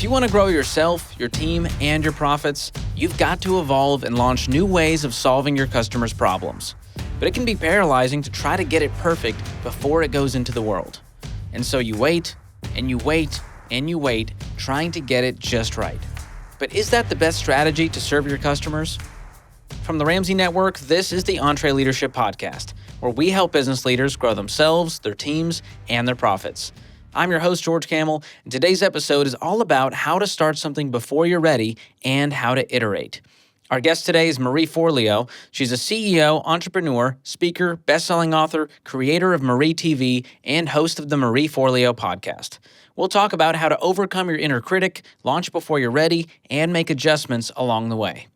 you want to grow yourself, your team, and your profits, you've got to evolve and launch new ways of solving your customers' problems. But it can be paralyzing to try to get it perfect before it goes into the world. And so you wait, and you wait, and you wait, trying to get it just right. But is that the best strategy to serve your customers? From the Ramsey Network, this is the EntreLeadership Podcast, where we help business leaders grow themselves, their teams, and their profits. I'm your host, George Kamel, and today's episode is all about how to start something before you're ready and how to iterate. Our guest today is Marie Forleo. She's a CEO, entrepreneur, speaker, best-selling author, creator of MarieTV, and host of the Marie Forleo Podcast. We'll talk about how to overcome your inner critic, launch before you're ready, and make adjustments along the way.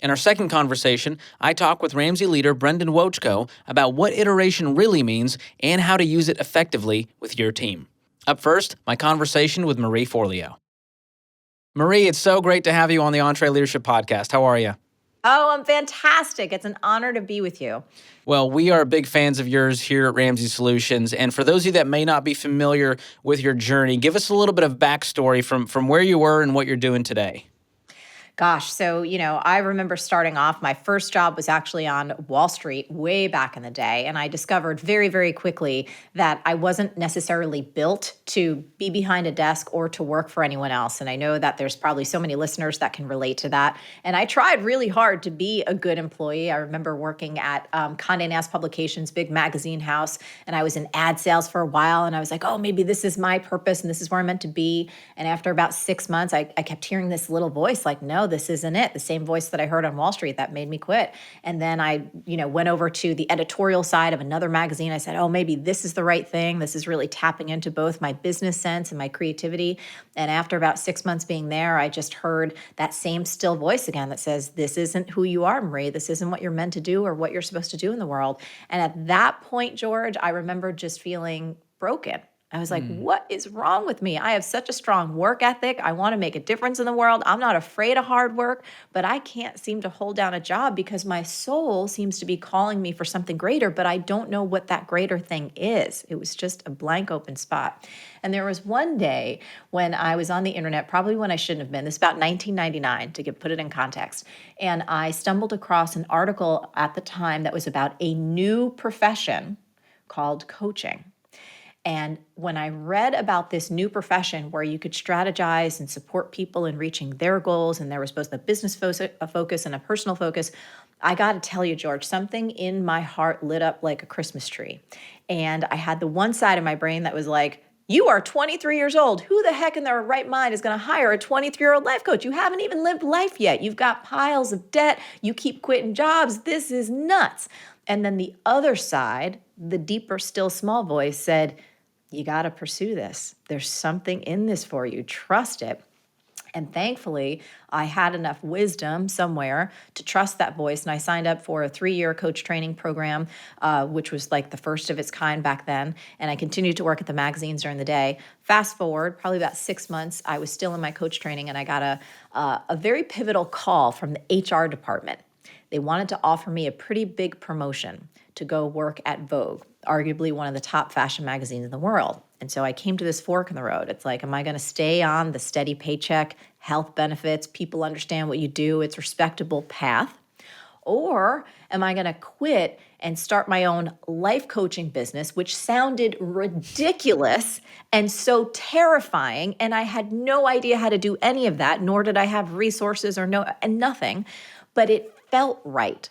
In our second conversation, I talk with Ramsey leader Brendan Wovchko about what iteration really means and how to use it effectively with your team. Up first, my conversation with Marie Forleo. Marie, it's so great to have you on the EntreLeadership Podcast. How are you? Oh, I'm fantastic. It's an honor to be with you. Well, we are big fans of yours here at Ramsey Solutions. And for those of you that may not be familiar with your journey, give us a little bit of backstory from where you were and what you're doing today. Gosh, so, I remember starting off, my first job was actually on Wall Street way back in the day. And I discovered very, very quickly that I wasn't necessarily built to be behind a desk or to work for anyone else. And I know that there's probably so many listeners that can relate to that. And I tried really hard to be a good employee. I remember working at Condé Nast Publications, big magazine house, and I was in ad sales for a while. And I was like, oh, maybe this is my purpose and this is where I'm meant to be. And after about 6 months, I kept hearing this little voice like, no, this isn't it. The same voice that I heard on Wall Street that made me quit. And then I, went over to the editorial side of another magazine. I said, oh, maybe this is the right thing. This is really tapping into both my business sense and my creativity. And after about 6 months being there, I just heard that same still voice again that says, this isn't who you are, Marie. This isn't what you're meant to do or what you're supposed to do in the world. And at that point, George, I remember just feeling broken. I was like, what is wrong with me? I have such a strong work ethic. I want to make a difference in the world. I'm not afraid of hard work, but I can't seem to hold down a job because my soul seems to be calling me for something greater, but I don't know what that greater thing is. It was just a blank open spot. And there was one day when I was on the internet, probably when I shouldn't have been. This is about 1999 to put it in context. And I stumbled across an article at the time that was about a new profession called coaching. And when I read about this new profession where you could strategize and support people in reaching their goals, and there was both a business focus and a personal focus, I got to tell you, George, something in my heart lit up like a Christmas tree. And I had the one side of my brain that was like, you are 23 years old. Who the heck in their right mind is going to hire a 23-year-old life coach? You haven't even lived life yet. You've got piles of debt. You keep quitting jobs. This is nuts. And then the other side, the deeper, still small voice said, you got to pursue this. There's something in this for you. Trust it. And thankfully, I had enough wisdom somewhere to trust that voice. And I signed up for a 3-year coach training program, which was like the first of its kind back then. And I continued to work at the magazines during the day. Fast forward, probably about 6 months, I was still in my coach training and I got a very pivotal call from the HR department. They wanted to offer me a pretty big promotion to go work at Vogue, arguably one of the top fashion magazines in the world. And so I came to this fork in the road. It's like, am I going to stay on the steady paycheck, health benefits, people understand what you do, it's respectable path? Or am I going to quit and start my own life coaching business, which sounded ridiculous and so terrifying. And I had no idea how to do any of that, nor did I have resources or nothing, but it felt right.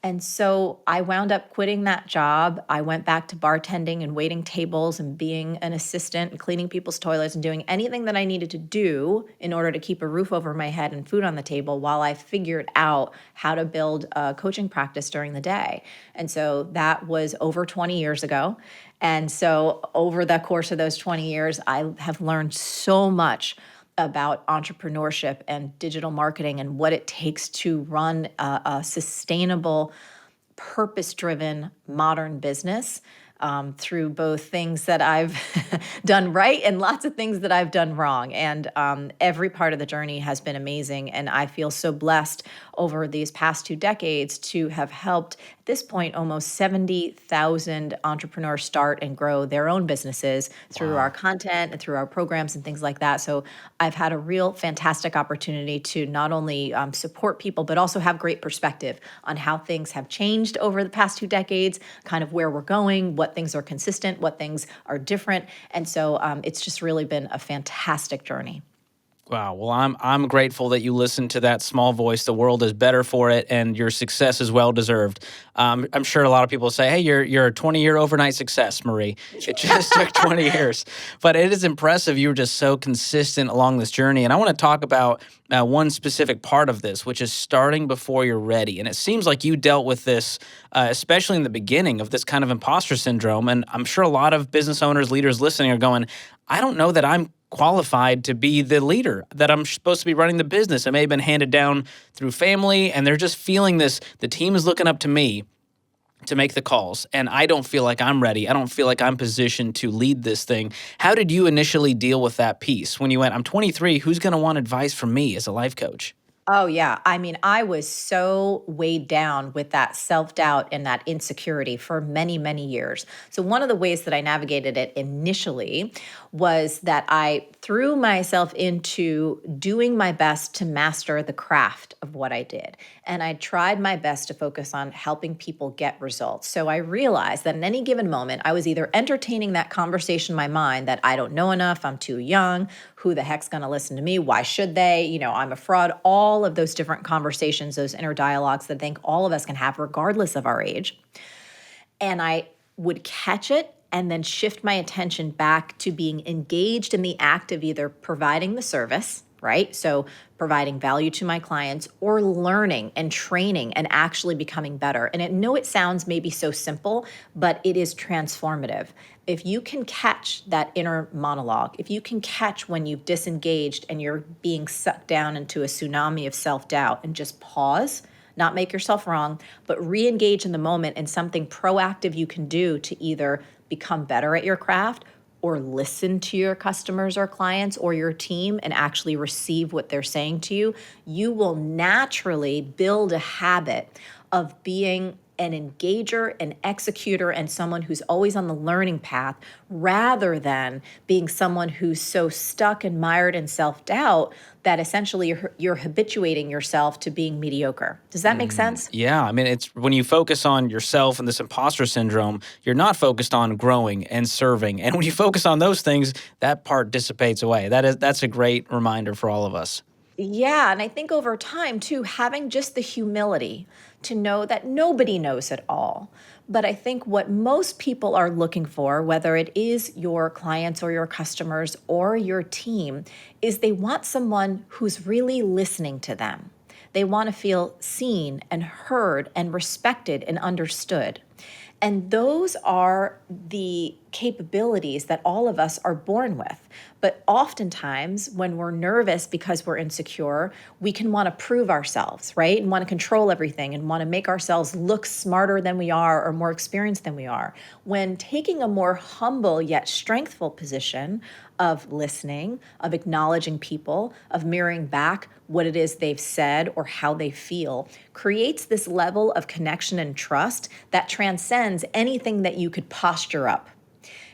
And so I wound up quitting that job. I went back to bartending and waiting tables and being an assistant and cleaning people's toilets and doing anything that I needed to do in order to keep a roof over my head and food on the table while I figured out how to build a coaching practice during the day. And so that was over 20 years ago. And so over the course of those 20 years, I have learned so much about entrepreneurship and digital marketing and what it takes to run a sustainable, purpose-driven modern business. through both things that I've done right and lots of things that I've done wrong. And every part of the journey has been amazing. And I feel so blessed over these past 2 decades to have helped, at this point, almost 70,000 entrepreneurs start and grow their own businesses through our content and through our programs and things like that. So I've had a real fantastic opportunity to not only support people, but also have great perspective on how things have changed over the past 2 decades, kind of where we're going, what things are consistent, what things are different. And so it's just really been a fantastic journey. Wow. Well, I'm grateful that you listened to that small voice. The world is better for it, and your success is well deserved. I'm sure a lot of people say, "Hey, you're a 20-year overnight success, Marie." It just took 20 years, but it is impressive. You were just so consistent along this journey, and I want to talk about one specific part of this, which is starting before you're ready. And it seems like you dealt with this, especially in the beginning of this kind of imposter syndrome. And I'm sure a lot of business owners, leaders listening are going, "I don't know that I'm qualified to be the leader, that I'm supposed to be running the business." It may have been handed down through family, and they're just feeling this, the team is looking up to me to make the calls, and I don't feel like I'm ready. I don't feel like I'm positioned to lead this thing. How did you initially deal with that piece when you went, I'm 23, who's going to want advice from me as a life coach? Oh, yeah. I mean, I was so weighed down with that self-doubt and that insecurity for many, many years. So one of the ways that I navigated it initially was that I threw myself into doing my best to master the craft of what I did. And I tried my best to focus on helping people get results. So I realized that in any given moment, I was either entertaining that conversation in my mind that I don't know enough, I'm too young, who the heck's going to listen to me? Why should they? I'm a fraud. All of those different conversations, those inner dialogues that I think all of us can have regardless of our age. And I would catch it and then shift my attention back to being engaged in the act of either providing the service, right? So providing value to my clients, or learning and training and actually becoming better. And I know it sounds maybe so simple, but it is transformative. If you can catch that inner monologue, if you can catch when you've disengaged and you're being sucked down into a tsunami of self-doubt, and just pause, not make yourself wrong, but re-engage in the moment and something proactive you can do to either become better at your craft or listen to your customers or clients or your team and actually receive what they're saying to you, you will naturally build a habit of being an engager, an executor, and someone who's always on the learning path, rather than being someone who's so stuck and mired in self-doubt that essentially you're habituating yourself to being mediocre. Does that make sense? Yeah, I mean, it's when you focus on yourself and this imposter syndrome, you're not focused on growing and serving. And when you focus on those things, that part dissipates away. That's a great reminder for all of us. Yeah, and I think over time too, having just the humility to know that nobody knows it all. But I think what most people are looking for, whether it is your clients or your customers or your team, is they want someone who's really listening to them. They want to feel seen and heard and respected and understood. And those are the capabilities that all of us are born with. But oftentimes, when we're nervous because we're insecure, we can want to prove ourselves, right? And want to control everything and want to make ourselves look smarter than we are or more experienced than we are. When taking a more humble yet strengthful position of listening, of acknowledging people, of mirroring back what it is they've said or how they feel, creates this level of connection and trust that transcends anything that you could posture up.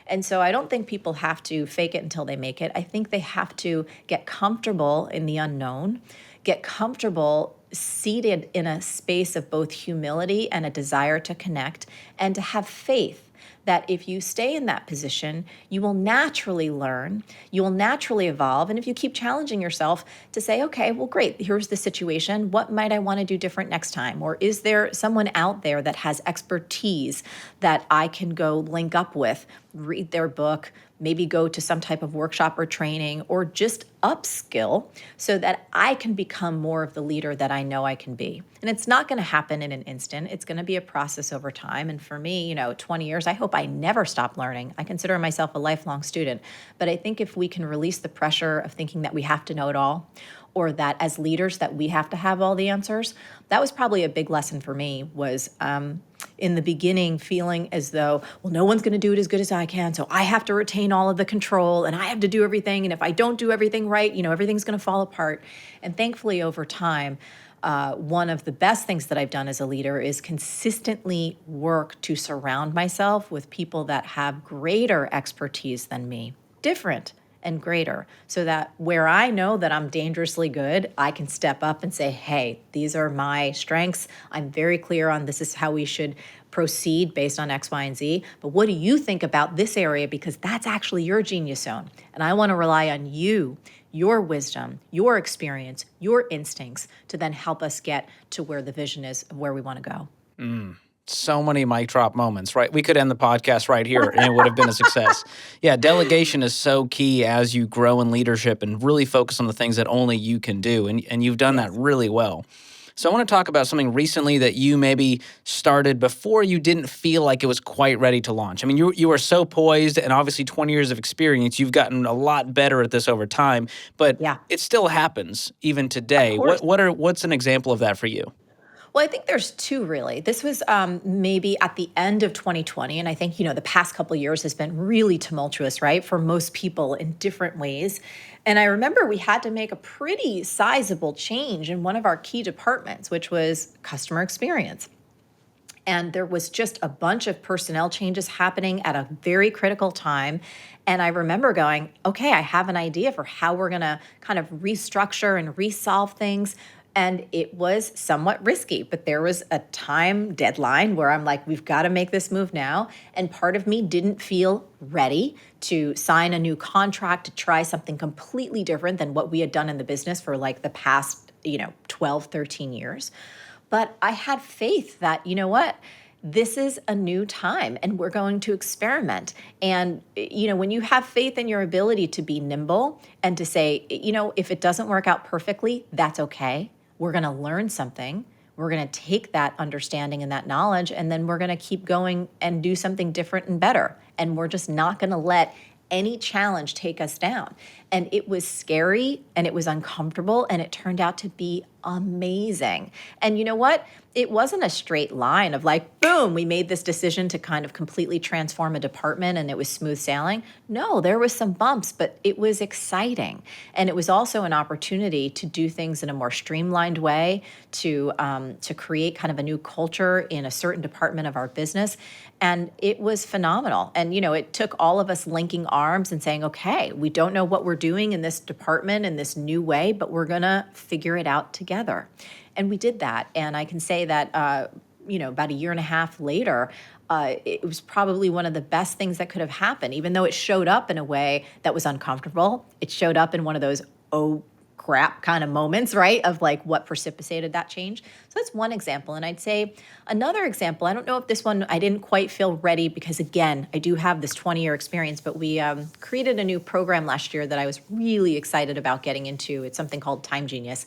And so I don't think people have to fake it until they make it. I think they have to get comfortable in the unknown, get comfortable seated in a space of both humility and a desire to connect, and to have faith that if you stay in that position, you will naturally learn, you will naturally evolve. And if you keep challenging yourself to say, okay, well, great, here's the situation. What might I want to do different next time? Or is there someone out there that has expertise that I can go link up with, read their book, maybe go to some type of workshop or training, or just upskill so that I can become more of the leader that I know I can be. And it's not going to happen in an instant. It's going to be a process over time. And for me, 20 years, I hope I never stop learning. I consider myself a lifelong student. But I think if we can release the pressure of thinking that we have to know it all, or that as leaders that we have to have all the answers, that was probably a big lesson for me, was in the beginning feeling as though, well, no one's going to do it as good as I can, so I have to retain all of the control and I have to do everything. And if I don't do everything right, everything's going to fall apart. And thankfully, over time, one of the best things that I've done as a leader is consistently work to surround myself with people that have greater expertise than me, different and greater, so that where I know that I'm dangerously good, I can step up and say, hey, these are my strengths. I'm very clear on this is how we should proceed based on X, Y, and Z. But what do you think about this area? Because that's actually your genius zone. And I want to rely on you, your wisdom, your experience, your instincts to then help us get to where the vision is of where we want to go. So many mic drop moments, right? We could end the podcast right here and it would have been a success. Yeah, delegation is so key as you grow in leadership and really focus on the things that only you can do. And you've done that really well. So I want to talk about something recently that you maybe started before you didn't feel like it was quite ready to launch. I mean, you were so poised, and obviously 20 years of experience, you've gotten a lot better at this over time, but it still happens even today. What's an example of that for you? Well, I think there's two, really. This was maybe at the end of 2020, and I think, the past couple of years has been really tumultuous, right, for most people in different ways. And I remember we had to make a pretty sizable change in one of our key departments, which was customer experience. And there was just a bunch of personnel changes happening at a very critical time. And I remember going, okay, I have an idea for how we're going to kind of restructure and resolve things. And it was somewhat risky, but there was a time deadline where I'm like, we've got to make this move now. And part of me didn't feel ready to sign a new contract, to try something completely different than what we had done in the business for like the past, 12, 13 years. But I had faith that, this is a new time and we're going to experiment. And, when you have faith in your ability to be nimble and to say, if it doesn't work out perfectly, that's okay. We're going to learn something. We're going to take that understanding and that knowledge, and then we're going to keep going and do something different and better. And we're just not going to let any challenge take us down. And it was scary and it was uncomfortable, and it turned out to be amazing. And you know what? It wasn't a straight line of like, boom, we made this decision to kind of completely transform a department and it was smooth sailing. No, there was some bumps, but it was exciting. And it was also an opportunity to do things in a more streamlined way, to create kind of a new culture in a certain department of our business. And it was phenomenal. And, it took all of us linking arms and saying, okay, we don't know what we're doing in this department in this new way, but we're going to figure it out together. And we did that. And I can say that, about a year and a half later, it was probably one of the best things that could have happened, even though it showed up in a way that was uncomfortable. It showed up in one of those, oh, crap kind of moments, right? Of like what precipitated that change. So that's one example. And I'd say another example, I don't know if this one, I didn't quite feel ready because again, I do have this 20-year experience, but we created a new program last year that I was really excited about getting into. It's something called Time Genius.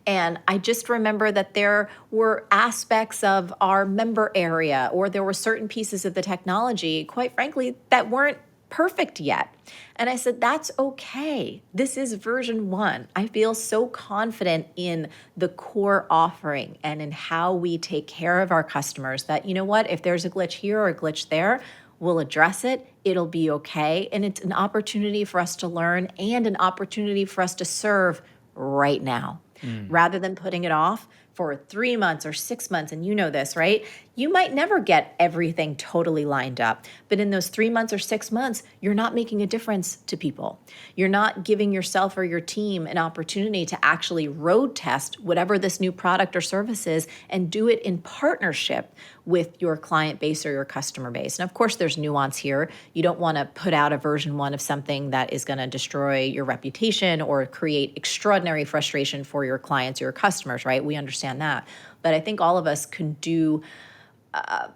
And I just remember that there were aspects of our member area, or there were certain pieces of the technology, quite frankly, that weren't perfect yet. And I said, that's okay. This is version 1. I feel so confident in the core offering and in how we take care of our customers that, if there's a glitch here or a glitch there, we'll address it. It'll be okay. And it's an opportunity for us to learn and an opportunity for us to serve right now, rather than putting it off for 3 months or 6 months. And you know this, right? You might never get everything totally lined up. But in those 3 months or 6 months, you're not making a difference to people. You're not giving yourself or your team an opportunity to actually road test whatever this new product or service is and do it in partnership with your client base or your customer base. And of course, there's nuance here. You don't want to put out a version 1 of something that is going to destroy your reputation or create extraordinary frustration for your clients or your customers, right? We understand that. But I think all of us can do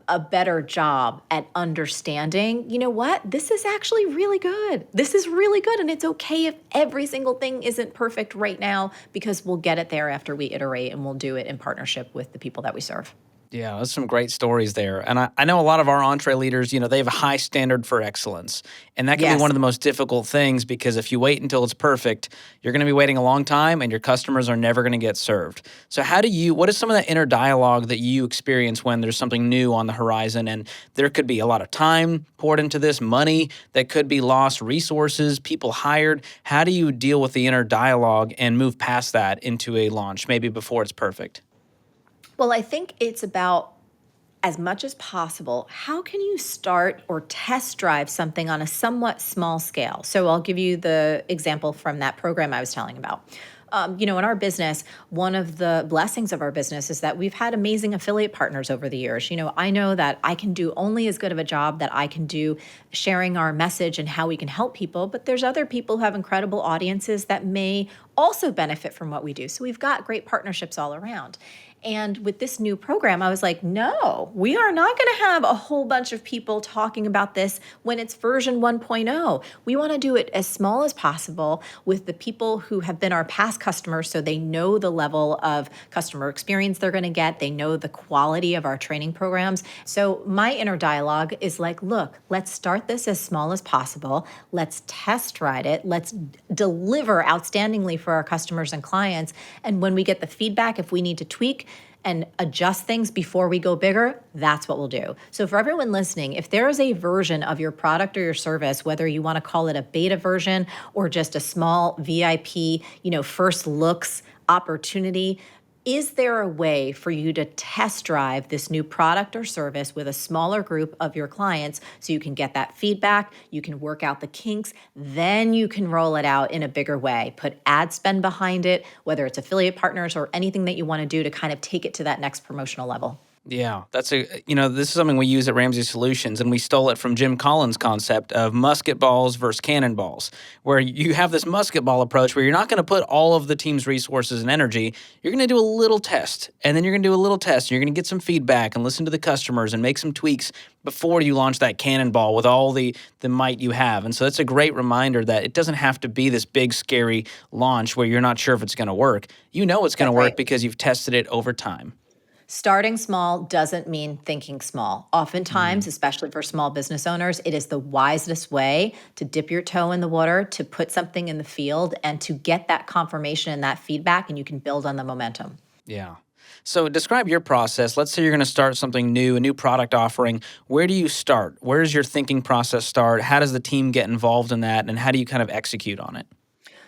a better job at understanding, this is actually really good. This is really good. And it's okay if every single thing isn't perfect right now, because we'll get it there after we iterate, and we'll do it in partnership with the people that we serve. Yeah, that's some great stories there. And I know a lot of our entree leaders, they have a high standard for excellence. And that can be one Yes. of the most difficult things because if you wait until it's perfect, you're going to be waiting a long time and your customers are never going to get served. So what is some of that inner dialogue that you experience when there's something new on the horizon and there could be a lot of time poured into this, money that could be lost, resources, people hired? How do you deal with the inner dialogue and move past that into a launch, maybe before it's perfect? Well, I think it's about, as much as possible, how can you start or test drive something on a somewhat small scale? So I'll give you the example from that program I was telling about. In our business, one of the blessings of our business is that we've had amazing affiliate partners over the years. I know that I can do only as good of a job that I can do sharing our message and how we can help people, but there's other people who have incredible audiences that may also benefit from what we do. So we've got great partnerships all around. And with this new program, I was like, no, we are not going to have a whole bunch of people talking about this when it's version 1.0. We want to do it as small as possible with the people who have been our past customers so they know the level of customer experience they're going to get. They know the quality of our training programs. So my inner dialogue is like, look, let's start this as small as possible. Let's test ride it. Let's deliver outstandingly for our customers and clients. And when we get the feedback, if we need to tweak and adjust things before we go bigger, that's what we'll do. So for everyone listening, if there is a version of your product or your service, whether you want to call it a beta version or just a small VIP, first looks opportunity, is there a way for you to test drive this new product or service with a smaller group of your clients so you can get that feedback, you can work out the kinks, then you can roll it out in a bigger way, put ad spend behind it, whether it's affiliate partners or anything that you want to do to kind of take it to that next promotional level? Yeah, this is something we use at Ramsey Solutions, and we stole it from Jim Collins' concept of musket balls versus cannonballs, where you have this musket ball approach where you're not going to put all of the team's resources and energy. You're going to do a little test, and then you're going to do a little test, and you're going to get some feedback and listen to the customers and make some tweaks before you launch that cannonball with all the might you have. And so that's a great reminder that it doesn't have to be this big, scary launch where you're not sure if it's going to work. You know it's going to That's work right. because you've tested it over time. Starting small doesn't mean thinking small. Oftentimes, especially for small business owners, it is the wisest way to dip your toe in the water, to put something in the field, and to get that confirmation and that feedback, and you can build on the momentum. Yeah. So describe your process. Let's say you're going to start something new, a new product offering. Where do you start? Where does your thinking process start? How does the team get involved in that? And how do you kind of execute on it?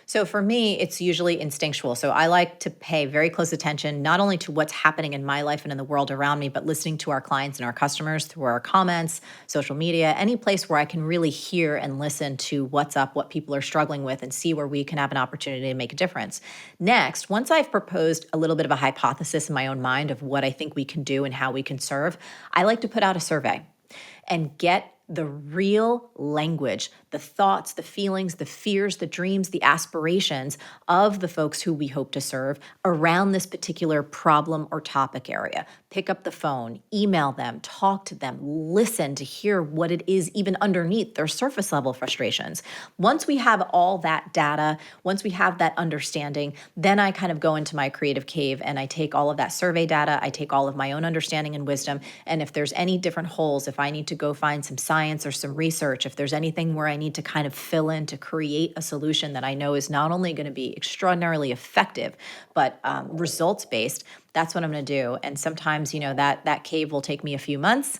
So for me, it's usually instinctual. So I like to pay very close attention, not only to what's happening in my life and in the world around me, but listening to our clients and our customers through our comments, social media, any place where I can really hear and listen to what's up, what people are struggling with, and see where we can have an opportunity to make a difference. Next, once I've proposed a little bit of a hypothesis in my own mind of what I think we can do and how we can serve, I like to put out a survey and get the real language, the thoughts, the feelings, the fears, the dreams, the aspirations of the folks who we hope to serve around this particular problem or topic area. Pick up the phone, email them, talk to them, listen to hear what it is even underneath their surface level frustrations. Once we have all that data, once we have that understanding, then I kind of go into my creative cave and I take all of that survey data, I take all of my own understanding and wisdom, and if there's any different holes, if I need to go find some science or some research, if there's anything where I need to kind of fill in to create a solution that I know is not only going to be extraordinarily effective, but results-based, that's what I'm going to do. And sometimes, that cave will take me a few months.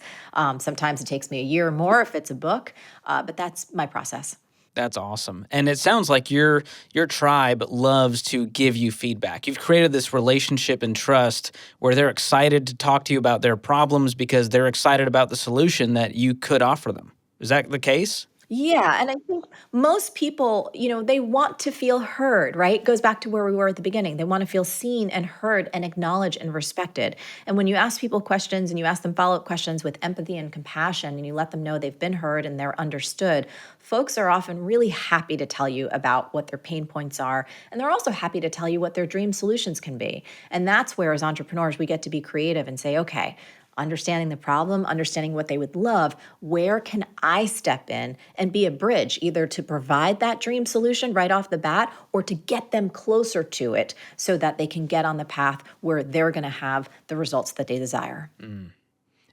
Sometimes it takes me a year or more if it's a book, but that's my process. That's awesome. And it sounds like your tribe loves to give you feedback. You've created this relationship and trust where they're excited to talk to you about their problems because they're excited about the solution that you could offer them. Is that the case? Yeah, and I think most people, they want to feel heard, right? It goes back to where we were at the beginning. They want to feel seen and heard and acknowledged and respected. And when you ask people questions and you ask them follow-up questions with empathy and compassion and you let them know they've been heard and they're understood, folks are often really happy to tell you about what their pain points are. And they're also happy to tell you what their dream solutions can be. And that's where, as entrepreneurs, we get to be creative and say, okay, understanding the problem, understanding what they would love. Where can I step in and be a bridge, either to provide that dream solution right off the bat or to get them closer to it so that they can get on the path where they're going to have the results that they desire.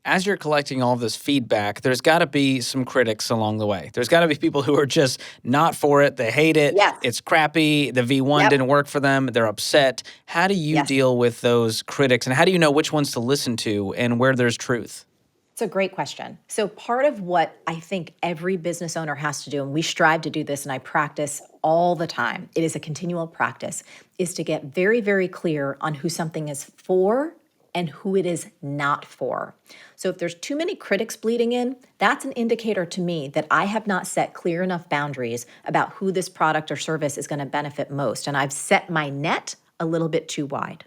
As you're collecting all of this feedback, there's got to be some critics along the way. There's got to be people who are just not for it. They hate it. Yes. It's crappy. The V1 didn't work for them. They're upset. How do you deal with those critics, and how do you know which ones to listen to and where there's truth? It's a great question. So part of what I think every business owner has to do, and we strive to do this, and I practice all the time, it is a continual practice, is to get very, very clear on who something is for and who it is not for. So if there's too many critics bleeding in, that's an indicator to me that I have not set clear enough boundaries about who this product or service is going to benefit most. And I've set my net a little bit too wide.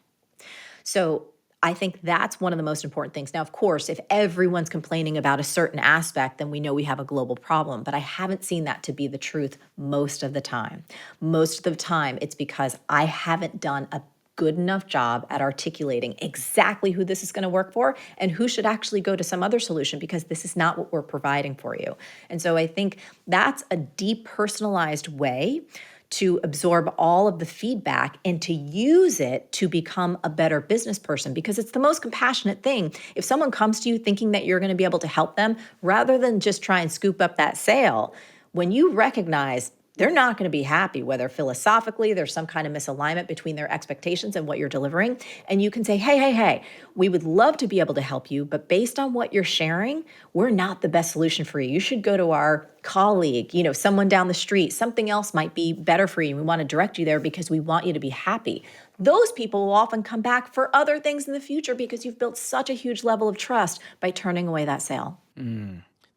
So I think that's one of the most important things. Now, of course, if everyone's complaining about a certain aspect, then we know we have a global problem. But I haven't seen that to be the truth most of the time. Most of the time, it's because I haven't done a good enough job at articulating exactly who this is going to work for and who should actually go to some other solution, because this is not what we're providing for you. And so I think that's a depersonalized way to absorb all of the feedback and to use it to become a better business person, because it's the most compassionate thing. If someone comes to you thinking that you're going to be able to help them, rather than just try and scoop up that sale, when you recognize they're not going to be happy, whether philosophically there's some kind of misalignment between their expectations and what you're delivering. And you can say, hey, we would love to be able to help you, but based on what you're sharing, we're not the best solution for you. You should go to our colleague, someone down the street. Something else might be better for you. We want to direct you there because we want you to be happy. Those people will often come back for other things in the future because you've built such a huge level of trust by turning away that sale.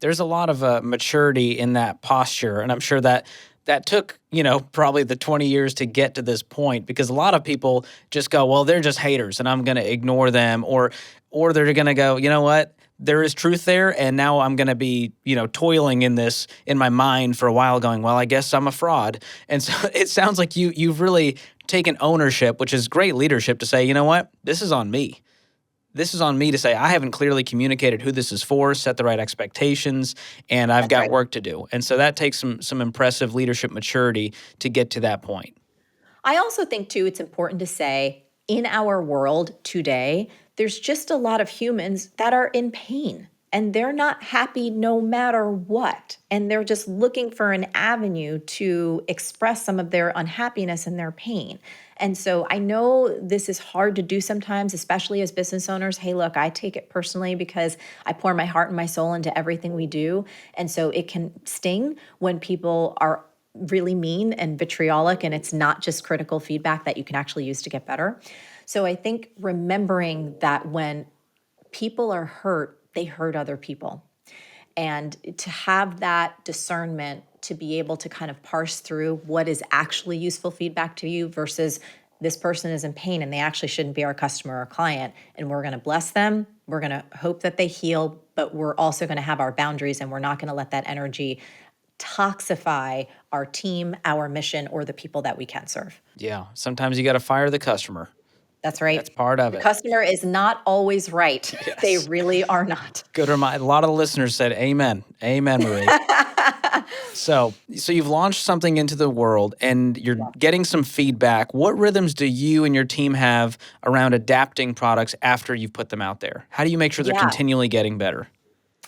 There's a lot of maturity in that posture, and I'm sure that took, probably the 20 years to get to this point, because a lot of people just go, well, they're just haters and I'm going to ignore them, or they're going to go, you know what, there is truth there, and now I'm going to be, toiling in this in my mind for a while going, well, I guess I'm a fraud. And so it sounds like you've really taken ownership, which is great leadership, to say, you know what, this is on me. This is on me to say I haven't clearly communicated who this is for, set the right expectations, and I've got work to do. And so that takes some impressive leadership maturity to get to that point. I also think, too, it's important to say in our world today, there's just a lot of humans that are in pain, and they're not happy no matter what. And they're just looking for an avenue to express some of their unhappiness and their pain. And so I know this is hard to do sometimes, especially as business owners. Hey, look, I take it personally because I pour my heart and my soul into everything we do. And so it can sting when people are really mean and vitriolic, and it's not just critical feedback that you can actually use to get better. So I think remembering that when people are hurt, they hurt other people. And to have that discernment to be able to kind of parse through what is actually useful feedback to you versus this person is in pain and they actually shouldn't be our customer or client, and we're going to bless them. We're going to hope that they heal, but we're also going to have our boundaries, and we're not going to let that energy toxify our team, our mission, or the people that we can serve. Yeah. Sometimes you got to fire the customer. That's right. That's part of it. The customer is not always right. Yes. They really are not. Good reminder. A lot of the listeners said, amen. Amen, Marie. So you've launched something into the world and you're getting some feedback. What rhythms do you and your team have around adapting products after you've put them out there? How do you make sure they're continually getting better?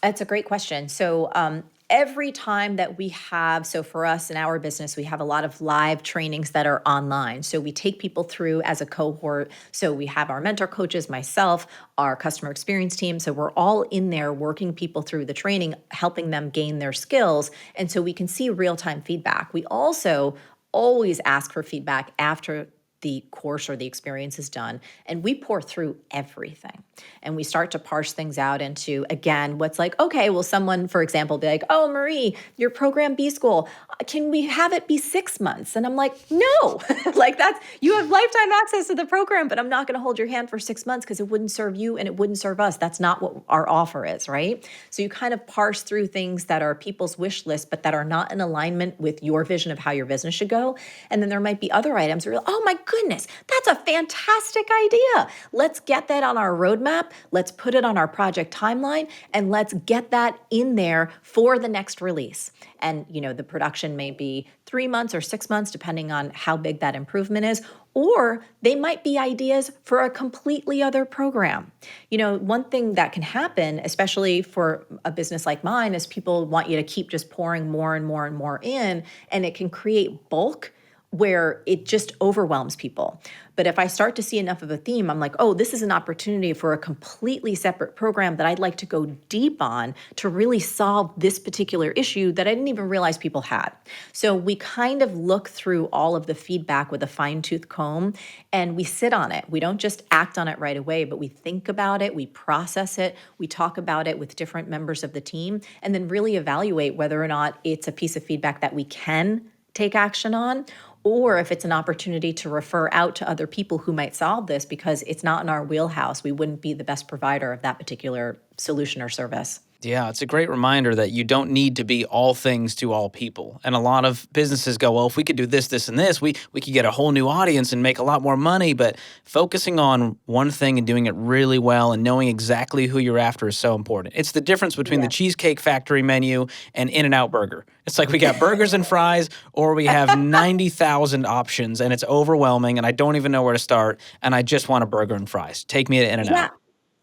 That's a great question. So every time that we have, so for us in our business, we have a lot of live trainings that are online. So we take people through as a cohort. So we have our mentor coaches, myself, our customer experience team. So we're all in there working people through the training, helping them gain their skills. And so we can see real-time feedback. We also always ask for feedback after the course or the experience is done, and we pour through everything. And we start to parse things out into, again, what's like, okay, well, someone, for example, be like, oh, Marie, your program B School, can we have it be 6 months? And I'm like, no, like you have lifetime access to the program, but I'm not going to hold your hand for 6 months because it wouldn't serve you and it wouldn't serve us. That's not what our offer is, right? So you kind of parse through things that are people's wish list, but that are not in alignment with your vision of how your business should go. And then there might be other items where you're, oh my goodness, that's a fantastic idea. Let's get that on our roadmap. Let's put it on our project timeline, and let's get that in there for the next release. And, the production may be 3 months or 6 months, depending on how big that improvement is, or they might be ideas for a completely other program. One thing that can happen, especially for a business like mine, is people want you to keep just pouring more and more and more in, and it can create bulk where it just overwhelms people. But if I start to see enough of a theme, I'm like, oh, this is an opportunity for a completely separate program that I'd like to go deep on to really solve this particular issue that I didn't even realize people had. So we kind of look through all of the feedback with a fine-tooth comb, and we sit on it. We don't just act on it right away, but we think about it, we process it, we talk about it with different members of the team, and then really evaluate whether or not it's a piece of feedback that we can take action on, or if it's an opportunity to refer out to other people who might solve this because it's not in our wheelhouse. We wouldn't be the best provider of that particular solution or service. Yeah, it's a great reminder that you don't need to be all things to all people. And a lot of businesses go, well, if we could do this, this, and this, we could get a whole new audience and make a lot more money. But focusing on one thing and doing it really well and knowing exactly who you're after is so important. It's the difference between the Cheesecake Factory menu and In-N-Out Burger. It's like we got burgers and fries, or we have 90,000 options, and it's overwhelming, and I don't even know where to start, and I just want a burger and fries. Take me to In-N-Out. Yeah.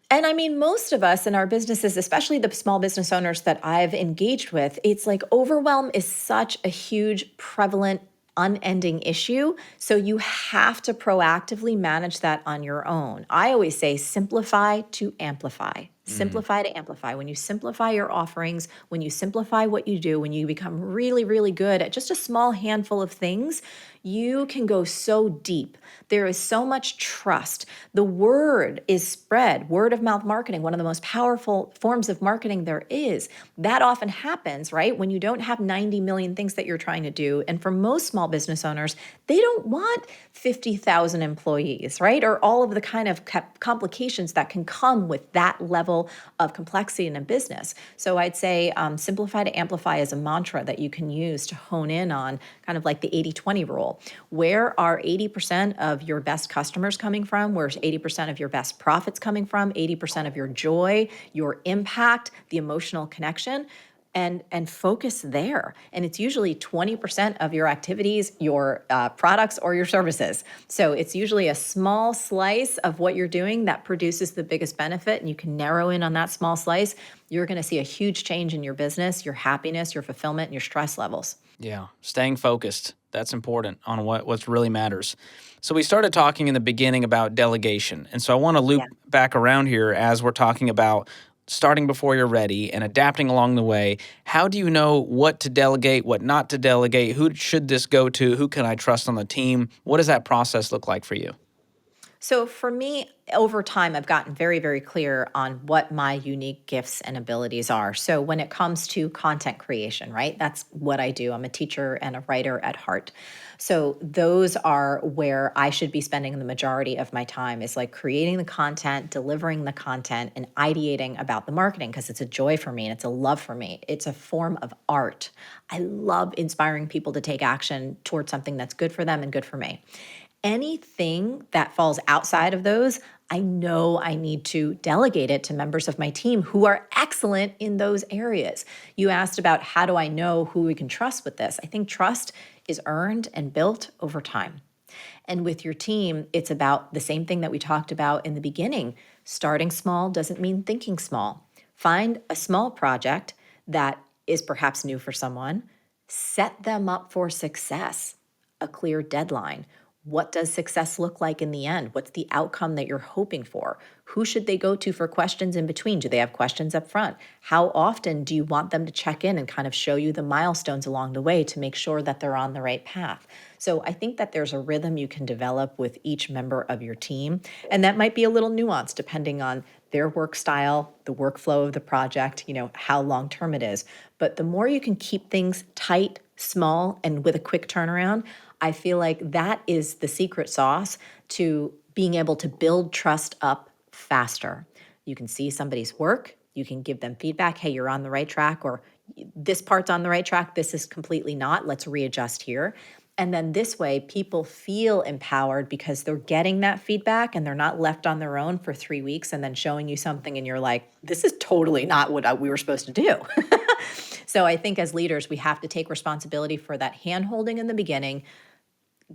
And I mean, most of us in our businesses, especially the small business owners that I've engaged with, it's like overwhelm is such a huge, prevalent, unending issue. So you have to proactively manage that on your own. I always say simplify to amplify. Simplify to amplify. When you simplify your offerings, when you simplify what you do, when you become really, really good at just a small handful of things, you can go so deep. There is so much trust. The word is spread. Word of mouth marketing, one of the most powerful forms of marketing there is. That often happens, right? When you don't have 90 million things that you're trying to do. And for most small business owners, they don't want 50,000 employees, right? Or all of the kind of complications that can come with that level of complexity in a business. So I'd say simplify to amplify is a mantra that you can use to hone in on kind of like the 80-20 rule. Where are 80% of your best customers coming from? Where's 80% of your best profits coming from? 80% of your joy, your impact, the emotional connection? And focus there. And it's usually 20% of your activities, your products, or your services. So it's usually a small slice of what you're doing that produces the biggest benefit, and you can narrow in on that small slice. You're going to see a huge change in your business, your happiness, your fulfillment, and your stress levels. Yeah, staying focused. That's important on what really matters. So we started talking in the beginning about delegation. And so I want to loop back around here as we're talking about starting before you're ready and adapting along the way. How do you know what to delegate, what not to delegate? Who should this go to? Who can I trust on the team? What does that process look like for you? So for me, over time, I've gotten very, very clear on what my unique gifts and abilities are. So when it comes to content creation, right? That's what I do. I'm a teacher and a writer at heart. So those are where I should be spending the majority of my time, is like creating the content, delivering the content, and ideating about the marketing, because it's a joy for me and it's a love for me. It's a form of art. I love inspiring people to take action towards something that's good for them and good for me. Anything that falls outside of those, I know I need to delegate it to members of my team who are excellent in those areas. You asked about how do I know who we can trust with this? I think trust is earned and built over time. And with your team, it's about the same thing that we talked about in the beginning. Starting small doesn't mean thinking small. Find a small project that is perhaps new for someone, set them up for success, a clear deadline. What does success look like in the end? What's the outcome that you're hoping for? Who should they go to for questions in between? Do they have questions up front? How often do you want them to check in and kind of show you the milestones along the way to make sure that they're on the right path? So I think that there's a rhythm you can develop with each member of your team. And that might be a little nuanced depending on their work style, the workflow of the project, how long-term it is. But the more you can keep things tight, small, and with a quick turnaround, I feel like that is the secret sauce to being able to build trust up faster. You can see somebody's work. You can give them feedback. Hey, you're on the right track, or this part's on the right track. This is completely not. Let's readjust here. And then this way, people feel empowered because they're getting that feedback and they're not left on their own for 3 weeks and then showing you something and you're like, this is totally not what we were supposed to do. So I think as leaders, we have to take responsibility for that hand-holding in the beginning,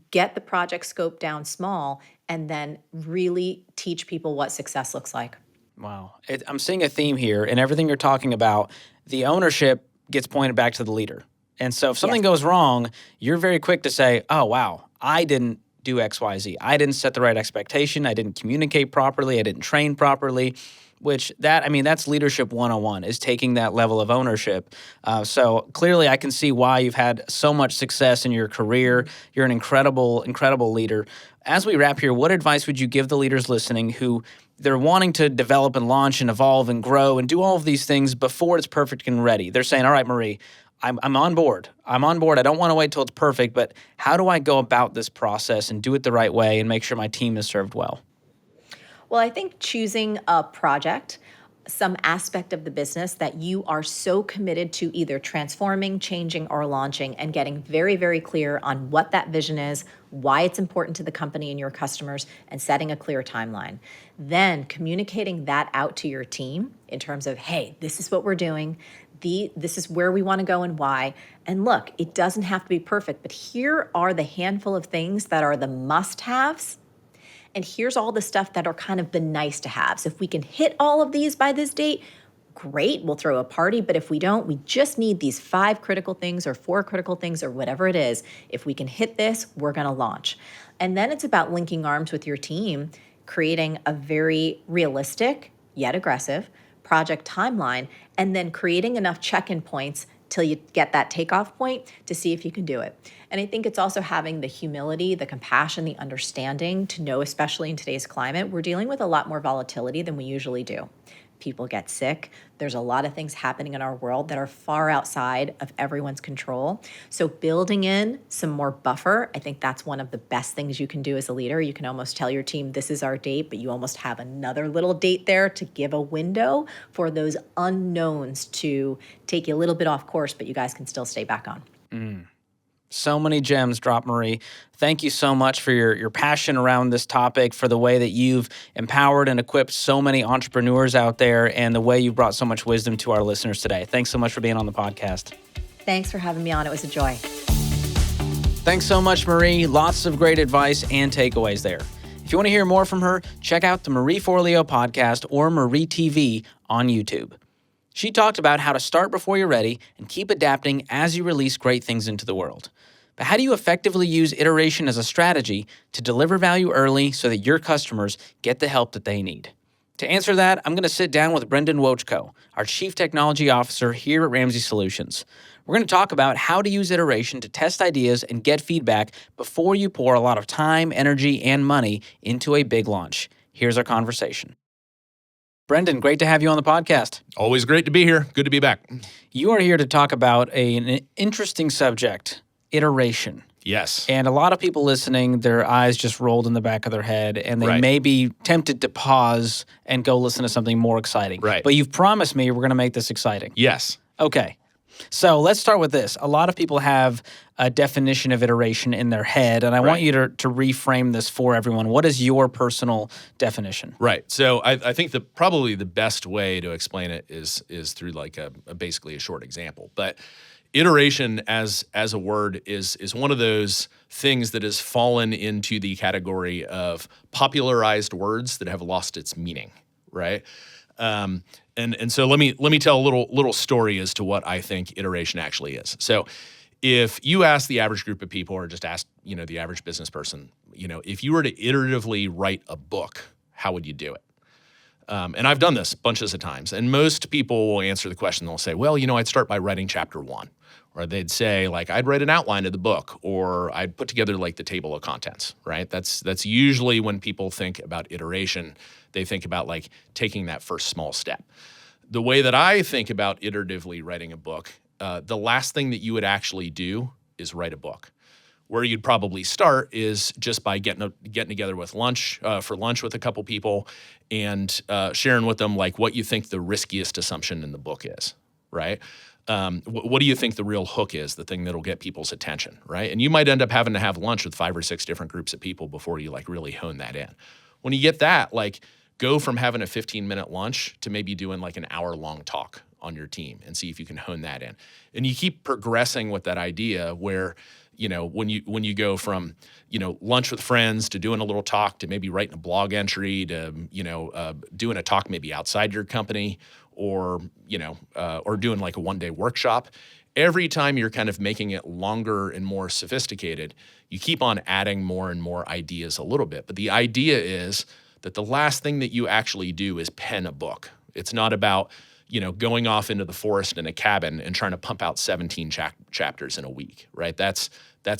get the project scope down small, and then really teach people what success looks like. Wow. I'm seeing a theme here, and everything you're talking about, the ownership gets pointed back to the leader. And so if something goes wrong, you're very quick to say, oh, wow, I didn't do X, Y, Z. I didn't set the right expectation. I didn't communicate properly. I didn't train properly, that's leadership 101 is taking that level of ownership. So clearly I can see why you've had so much success in your career. You're an incredible, incredible leader. As we wrap here, what advice would you give the leaders listening who they're wanting to develop and launch and evolve and grow and do all of these things before it's perfect and ready? They're saying, all right, Marie, I'm on board. I'm on board. I don't want to wait till it's perfect, but how do I go about this process and do it the right way and make sure my team is served well? Well, I think choosing a project, some aspect of the business that you are so committed to either transforming, changing, or launching, and getting very, very clear on what that vision is, why it's important to the company and your customers, and setting a clear timeline. Then communicating that out to your team in terms of, hey, this is what we're doing. This is where we want to go and why. And look, it doesn't have to be perfect, but here are the handful of things that are the must-haves. And here's all the stuff that are kind of the nice to haves. If we can hit all of these by this date, great, we'll throw a party. But if we don't, we just need these 5 critical things or 4 critical things or whatever it is. If we can hit this, we're going to launch. And then it's about linking arms with your team, creating a very realistic yet aggressive project timeline, and then creating enough check-in points till you get that takeoff point to see if you can do it. And I think it's also having the humility, the compassion, the understanding to know, especially in today's climate, we're dealing with a lot more volatility than we usually do. People get sick. There's a lot of things happening in our world that are far outside of everyone's control. So building in some more buffer, I think that's one of the best things you can do as a leader. You can almost tell your team, this is our date, but you almost have another little date there to give a window for those unknowns to take you a little bit off course, but you guys can still stay back on. So many gems dropped, Marie. Thank you so much for your passion around this topic, for the way that you've empowered and equipped so many entrepreneurs out there, and the way you've brought so much wisdom to our listeners today. Thanks so much for being on the podcast. Thanks for having me on. It was a joy. Thanks so much, Marie. Lots of great advice and takeaways there. If you want to hear more from her, check out the Marie Forleo Podcast or MarieTV on YouTube. She talked about how to start before you're ready and keep adapting as you release great things into the world. But how do you effectively use iteration as a strategy to deliver value early so that your customers get the help that they need? To answer that, I'm going to sit down with Brendan Wovchko, our Chief Technology Officer here at Ramsey Solutions. We're going to talk about how to use iteration to test ideas and get feedback before you pour a lot of time, energy, and money into a big launch. Here's our conversation. Brendan, great to have you on the podcast. Always great to be here. Good to be back. You are here to talk about an interesting subject, iteration. Yes. And a lot of people listening, their eyes just rolled in the back of their head, and they may be tempted to pause and go listen to something more exciting. Right. But you've promised me we're going to make this exciting. Yes. Okay. So let's start with this. A lot of people have a definition of iteration in their head, and I want you to reframe this for everyone. What is your personal definition? Right. So I think probably the best way to explain it is through like basically a short example. But iteration as a word is one of those things that has fallen into the category of popularized words that have lost its meaning, right? And so let me tell a little story as to what I think iteration actually is. So if you ask the average group of people, or just ask the average business person, if you were to iteratively write a book, how would you do it? And I've done this bunches of times, and most people will answer the question. They'll say, well, I'd start by writing chapter 1. Or they'd say, like, I'd write an outline of the book, or I'd put together like the table of contents, right? That's usually when people think about iteration, they think about like taking that first small step. The way that I think about iteratively writing a book, the last thing that you would actually do is write a book. Where you'd probably start is just by getting together with for lunch with a couple people and sharing with them like what you think the riskiest assumption in the book is. right? What do you think the real hook is, the thing that'll get people's attention, right? And you might end up having to have lunch with 5 or 6 different groups of people before you like really hone that in. When you get that, like go from having a 15-minute lunch to maybe doing like an hour-long talk on your team and see if you can hone that in. And you keep progressing with that idea where, you know, when you go from, you know, lunch with friends to doing a little talk to maybe writing a blog entry to, you know, doing a talk maybe outside your company or, you know, or doing like a one-day workshop, every time you're kind of making it longer and more sophisticated, you keep on adding more and more ideas a little bit. But the idea is that the last thing that you actually do is pen a book. It's not about, you know, going off into the forest in a cabin and trying to pump out 17 chapters in a week, right? That's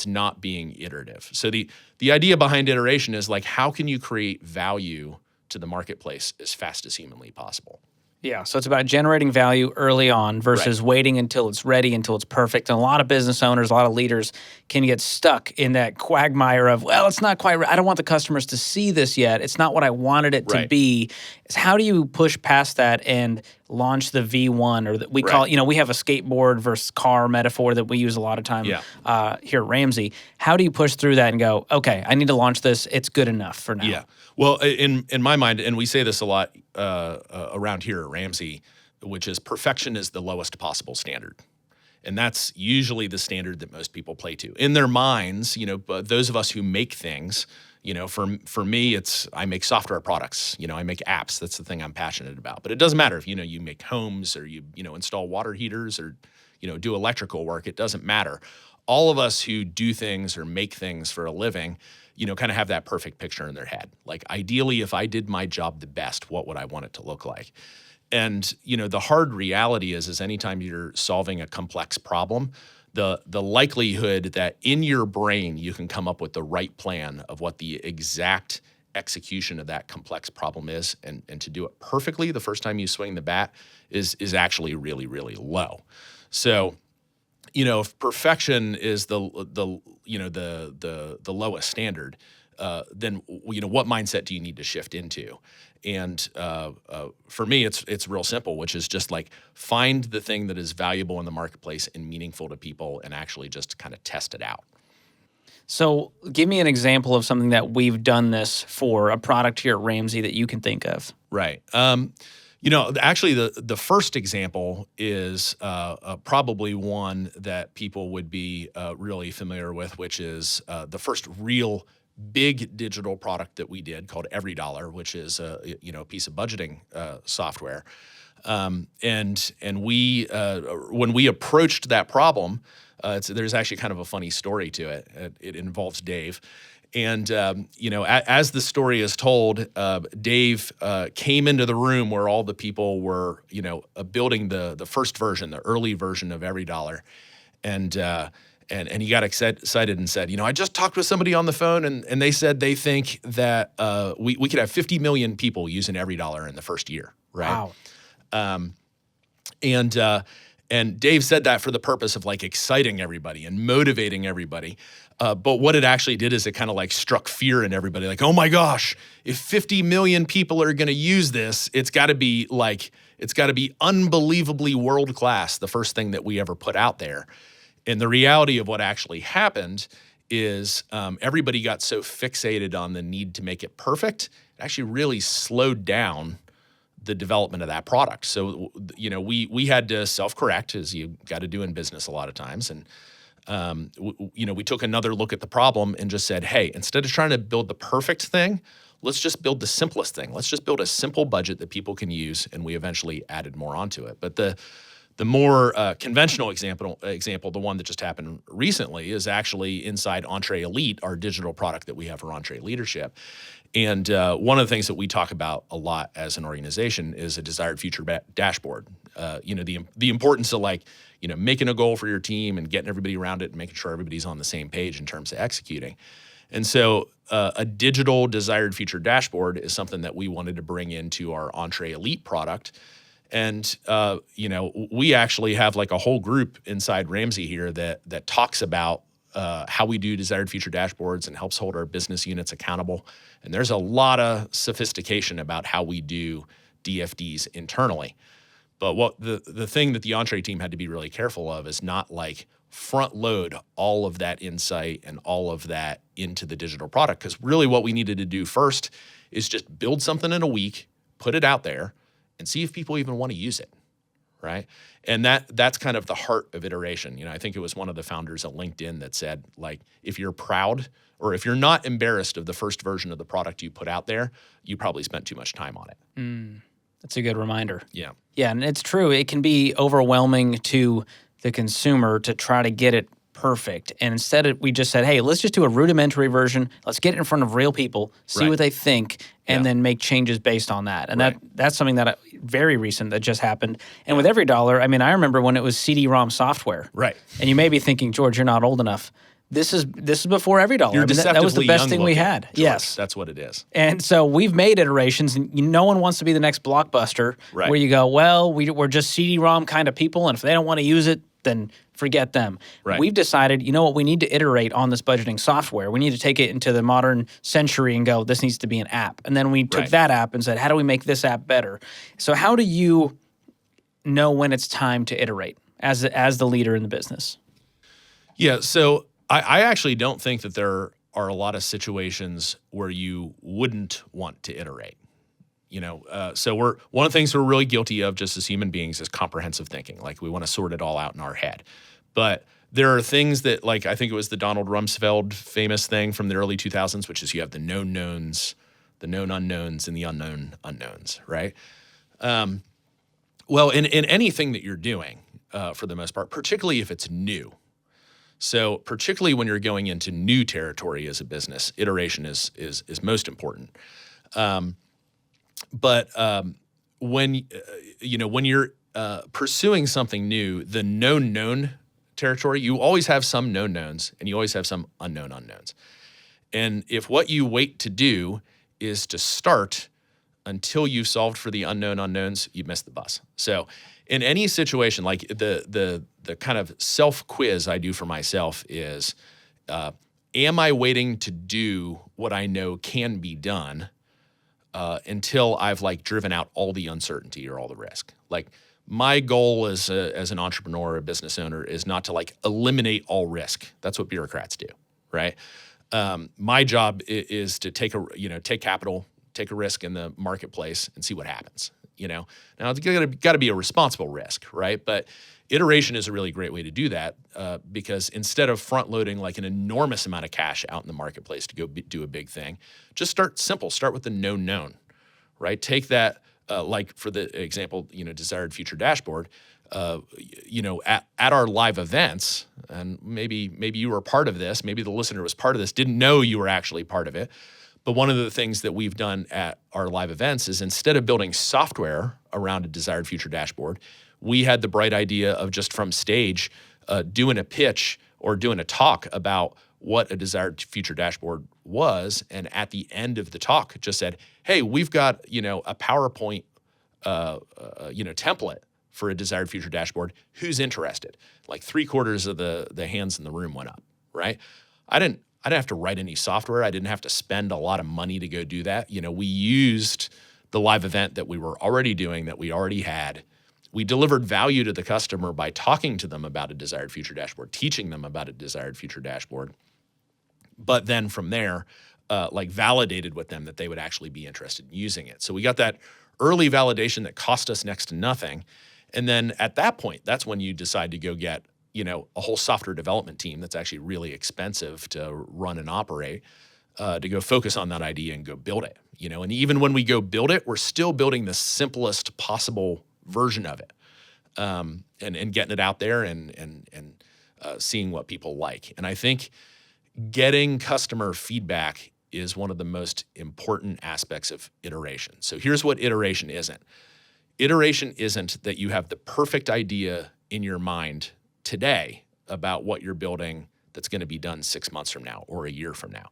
not being iterative. So the idea behind iteration is like, how can you create value to the marketplace as fast as humanly possible? Yeah, so it's about generating value early on versus waiting until it's ready, until it's perfect. And a lot of business owners, a lot of leaders can get stuck in that quagmire of, well, it's not quite right. I don't want the customers to see this yet. It's not what I wanted it to be. It's how do you push past that and launch the V1 or we call it, you know, we have a skateboard versus car metaphor that we use a lot of time here at Ramsey. How do you push through that and go, okay, I need to launch this. It's good enough for now. Yeah. Well, in my mind, and we say this a lot around here at Ramsey, which is perfection is the lowest possible standard. And that's usually the standard that most people play to. In their minds, you know, but those of us who make things, you know, for me, I make software products. You know, I make apps. That's the thing I'm passionate about. But it doesn't matter if, you know, you make homes or you know, install water heaters or, you know, do electrical work. It doesn't matter. All of us who do things or make things for a living, you know, kind of have that perfect picture in their head. Like, ideally, if I did my job the best, what would I want it to look like? And, you know, the hard reality is anytime you're solving a complex problem, the likelihood that in your brain you can come up with the right plan of what the exact execution of that complex problem is and to do it perfectly the first time you swing the bat is actually really, really low. So, you know, if perfection is the lowest standard, then, you know, what mindset do you need to shift into? And for me, it's real simple, which is just like find the thing that is valuable in the marketplace and meaningful to people and actually just kind of test it out. So give me an example of something that we've done this for, a product here at Ramsey that you can think of. Right. You know, actually, the first example is probably one that people would be really familiar with, which is the first real big digital product that we did called EveryDollar, which is a piece of budgeting software. And we when we approached that problem, there's actually kind of a funny story to it. It involves Dave. And, you know, as the story is told, Dave came into the room where all the people were, you know, building the first version, the early version of EveryDollar. And he got excited and said, you know, I just talked with somebody on the phone and they said they think that we could have 50 million people using EveryDollar in the first year, right? Wow. And Dave said that for the purpose of like exciting everybody and motivating everybody. But what it actually did is it kind of like struck fear in everybody. Like, oh my gosh, if 50 million people are going to use this, it's got to be unbelievably world class, the first thing that we ever put out there. And the reality of what actually happened is everybody got so fixated on the need to make it perfect, it actually really slowed down the development of that product. So, you know, we had to self-correct, as you got to do in business a lot of times. And, you know, we took another look at the problem and just said, hey, instead of trying to build the perfect thing, let's just build the simplest thing. Let's just build a simple budget that people can use. And we eventually added more onto it. But the more conventional example, the one that just happened recently, is actually inside EntreLeadership, our digital product that we have for EntreLeadership. And one of the things that we talk about a lot as an organization is a desired future dashboard. You know, the importance of like, you know, making a goal for your team and getting everybody around it and making sure everybody's on the same page in terms of executing. And so a digital desired future dashboard is something that we wanted to bring into our EntreLeadership product. And, you know, we actually have like a whole group inside Ramsey here that talks about how we do desired future dashboards and helps hold our business units accountable. And there's a lot of sophistication about how we do DFDs internally. But what the thing that the Entre team had to be really careful of is not like front load all of that insight and all of that into the digital product. Because really what we needed to do first is just build something in a week, put it out there, and see if people even want to use it, right? And that's kind of the heart of iteration. You know, I think it was one of the founders at LinkedIn that said, like, if you're proud or if you're not embarrassed of the first version of the product you put out there, you probably spent too much time on it. That's a good reminder. Yeah. Yeah, and it's true. It can be overwhelming to the consumer to try to get it perfect. And instead, we just said, hey, let's just do a rudimentary version. Let's get it in front of real people, see what they think, and then make changes based on that. And that's something that very recent that just happened. And with EveryDollar, I mean, I remember when it was CD-ROM software. Right. And you may be thinking, George, you're not old enough. This is before EveryDollar. You're That was the deceptively best young thing we looking, had. George. Yes. That's what it is. And so we've made iterations, and no one wants to be the next Blockbuster where you go, well, we're just CD-ROM kind of people, and if they don't want to use it, then forget them. Right. We've decided, you know what, we need to iterate on this budgeting software. We need to take it into the modern century and go, this needs to be an app. And then we took that app and said, how do we make this app better? So how do you know when it's time to iterate as the leader in the business? Yeah, so I actually don't think that there are a lot of situations where you wouldn't want to iterate. You know, so one of the things we're really guilty of just as human beings is comprehensive thinking. Like we want to sort it all out in our head. But there are things that, like, I think it was the Donald Rumsfeld famous thing from the early 2000s, which is you have the known knowns, the known unknowns, and the unknown unknowns, right? Well, in anything that you're doing, for the most part, particularly if it's new. So particularly when you're going into new territory as a business, iteration is most important. But when you're pursuing something new, the known territory, you always have some known knowns and you always have some unknown unknowns. And if what you wait to do is to start until you've solved for the unknown unknowns, you miss the bus. So in any situation, like the kind of self-quiz I do for myself is, am I waiting to do what I know can be done until I've like driven out all the uncertainty or all the risk? Like my goal as an entrepreneur or a business owner is not to like eliminate all risk. That's what bureaucrats do, right? My job is to take capital, take a risk in the marketplace and see what happens. You know, now it's got to be a responsible risk, right? But iteration is a really great way to do that because instead of front loading like an enormous amount of cash out in the marketplace to go do a big thing, just start simple. Start with the known, right? Take that, like for the example, desired future dashboard. At our live events, and maybe you were part of this, maybe the listener was part of this, didn't know you were actually part of it. But one of the things that we've done at our live events is instead of building software around a desired future dashboard, we had the bright idea of just from stage doing a pitch or doing a talk about what a desired future dashboard was. And at the end of the talk, just said, hey, we've got, a PowerPoint, template for a desired future dashboard. Who's interested? Like 3/4 of the hands in the room went up, right? I didn't have to write any software. I didn't have to spend a lot of money to go do that. We used the live event that we were already doing, that we already had. We delivered value to the customer by talking to them about a desired future dashboard, teaching them about a desired future dashboard. But then from there, validated with them that they would actually be interested in using it. So we got that early validation that cost us next to nothing. And then at that point, that's when you decide to go get a whole software development team that's actually really expensive to run and operate, to go focus on that idea and go build it. And even when we go build it, we're still building the simplest possible version of it, and getting it out there and seeing what people like. And I think getting customer feedback is one of the most important aspects of iteration. So here's what iteration isn't. Iteration isn't that you have the perfect idea in your mind today about what you're building that's going to be done 6 months from now or a year from now.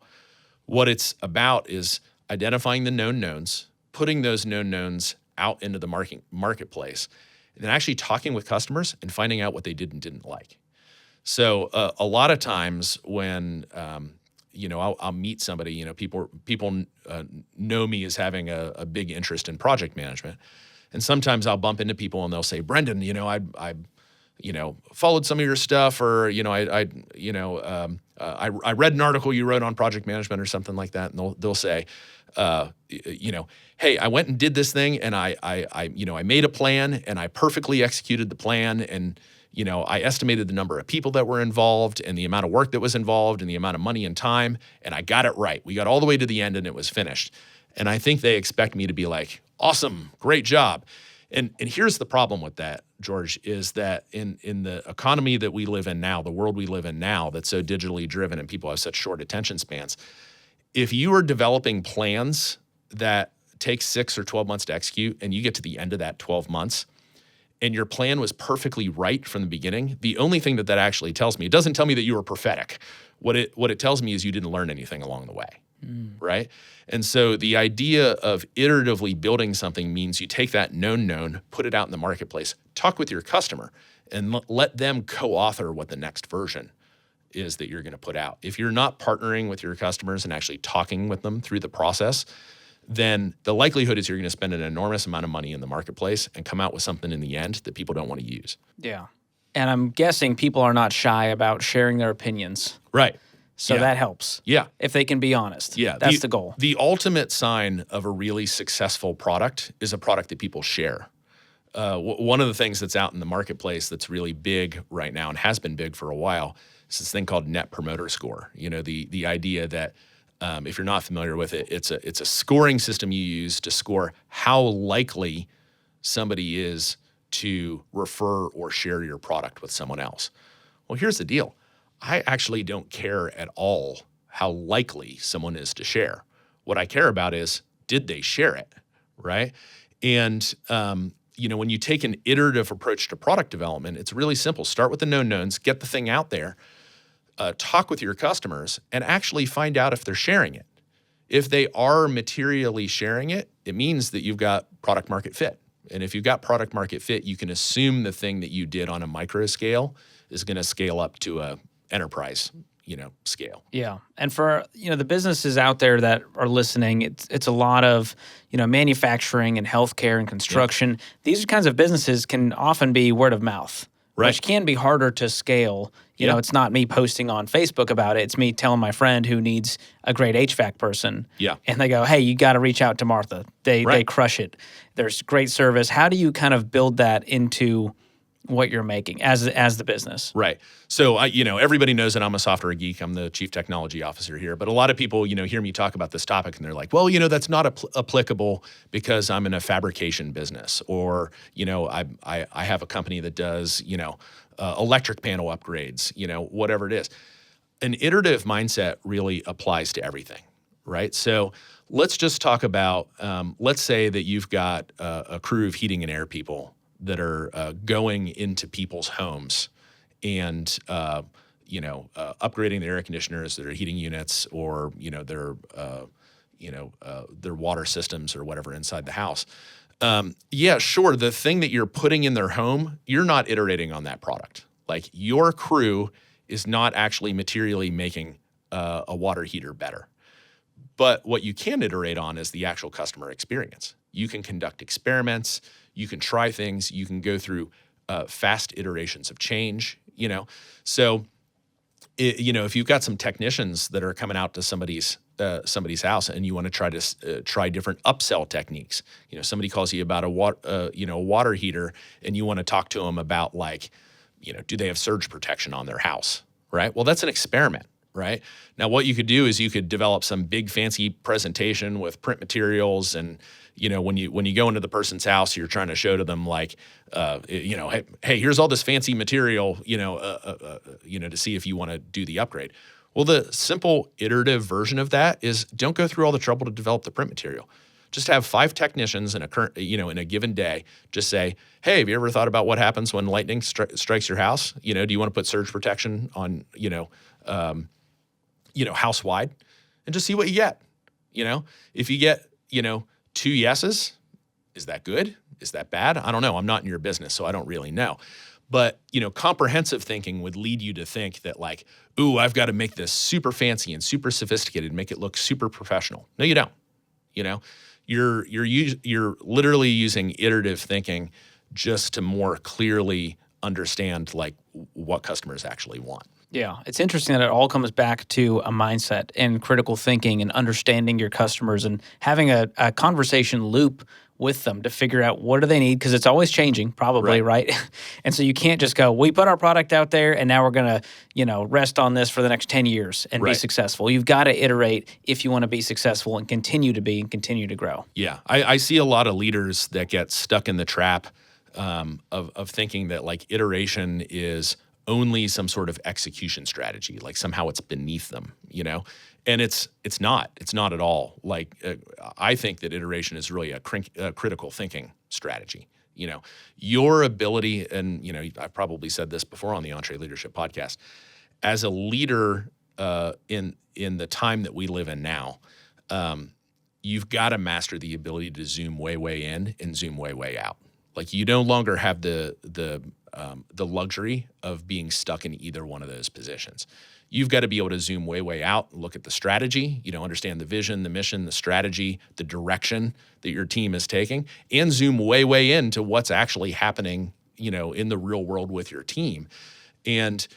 What it's about is identifying the known knowns, putting those known knowns out into the marketplace, and then actually talking with customers and finding out what they did and didn't like. So a lot of times when I'll meet somebody, people know me as having a big interest in project management. And sometimes I'll bump into people and they'll say, Brendan, I followed some of your stuff, or, I read an article you wrote on project management or something like that. And they'll say, hey, I went and did this thing, and I made a plan, and I perfectly executed the plan, and I estimated the number of people that were involved and the amount of work that was involved and the amount of money and time, and I got it right. We got all the way to the end and it was finished. And I think they expect me to be like, awesome, great job. And here's the problem with that, George, is that in the economy that we live in now, the world we live in now that's so digitally driven and people have such short attention spans, if you are developing plans that take 6 or 12 months to execute and you get to the end of that 12 months, and your plan was perfectly right from the beginning, the only thing that actually tells me, it doesn't tell me that you were prophetic. What it tells me is you didn't learn anything along the way, right? And so the idea of iteratively building something means you take that known, put it out in the marketplace, talk with your customer, and let them co-author what the next version is that you're going to put out. If you're not partnering with your customers and actually talking with them through the process, then the likelihood is you're going to spend an enormous amount of money in the marketplace and come out with something in the end that people don't want to use. Yeah. And I'm guessing people are not shy about sharing their opinions. Right. So that helps. Yeah. If they can be honest. Yeah. That's the goal. The ultimate sign of a really successful product is a product that people share. One of the things that's out in the marketplace that's really big right now and has been big for a while is this thing called Net Promoter Score. The idea that if you're not familiar with it, it's a scoring system you use to score how likely somebody is to refer or share your product with someone else. Well, here's the deal. I actually don't care at all how likely someone is to share. What I care about is, did they share it, right? And when you take an iterative approach to product development, it's really simple. Start with the known knowns, get the thing out there, talk with your customers, and actually find out if they're sharing it. If they are materially sharing it, it means that you've got product market fit. And if you've got product market fit, you can assume the thing that you did on a micro scale is going to scale up to a enterprise, scale. Yeah. And for, the businesses out there that are listening, it's a lot of, manufacturing and healthcare and construction. Yeah. These kinds of businesses can often be word of mouth. Right. Which can be harder to scale. It's not me posting on Facebook about it. It's me telling my friend who needs a great HVAC person. Yeah. And they go, hey, you got to reach out to Martha. They crush it. There's great service. How do you kind of build that into what you're making as the business? Right. So, everybody knows that I'm a software geek. I'm the chief technology officer here. But a lot of people, hear me talk about this topic and they're like, well, that's not applicable because I'm in a fabrication business, or, I have a company that does, electric panel upgrades, whatever it is. An iterative mindset really applies to everything, right? So let's just talk about, let's say that you've got a crew of heating and air people that are going into people's homes and upgrading their air conditioners, their heating units, or their water systems or whatever inside the house. Sure, the thing that you're putting in their home, you're not iterating on that product. Like, your crew is not actually materially making a water heater better. But what you can iterate on is the actual customer experience. You can conduct experiments. You can try things. You can go through fast iterations of change. So if you've got some technicians that are coming out to somebody's house and you want to try different upsell techniques. Somebody calls you about a water heater, and you want to talk to them about, like, do they have surge protection on their house, right? Well, that's an experiment. Right? Now, what you could do is you could develop some big fancy presentation with print materials, and when you go into the person's house, you're trying to show to them, like, hey, here's all this fancy material, to see if you want to do the upgrade. Well, the simple iterative version of that is, don't go through all the trouble to develop the print material. Just have 5 technicians in a given day. Just say, hey, have you ever thought about what happens when lightning strikes your house? Do you want to put surge protection on, house wide, and just see what you get. If you get, 2 yeses, is that good? Is that bad? I don't know. I'm not in your business, so I don't really know. But, comprehensive thinking would lead you to think that, like, ooh, I've got to make this super fancy and super sophisticated, make it look super professional. No, you don't. You're literally using iterative thinking just to more clearly understand like what customers actually want. Yeah, it's interesting that it all comes back to a mindset and critical thinking and understanding your customers and having a conversation loop with them to figure out what do they need, because it's always changing, probably, right? And so you can't just go, we put our product out there and now we're going to, rest on this for the next 10 years and be successful. You've got to iterate if you want to be successful and continue to grow. Yeah, I see a lot of leaders that get stuck in the trap of thinking that like iteration is only some sort of execution strategy, like somehow it's beneath them, and it's not at all. Like I think that iteration is really a critical thinking strategy. Your ability, and I've probably said this before on the EntreLeadership Podcast, as a leader in the time that we live in now, you've got to master the ability to zoom way in and zoom way out. Like you no longer have the luxury of being stuck in either one of those positions. You've got to be able to zoom way out, look at the strategy, understand the vision, the mission, the strategy, the direction that your team is taking, and zoom way into what's actually happening, in the real world with your team. And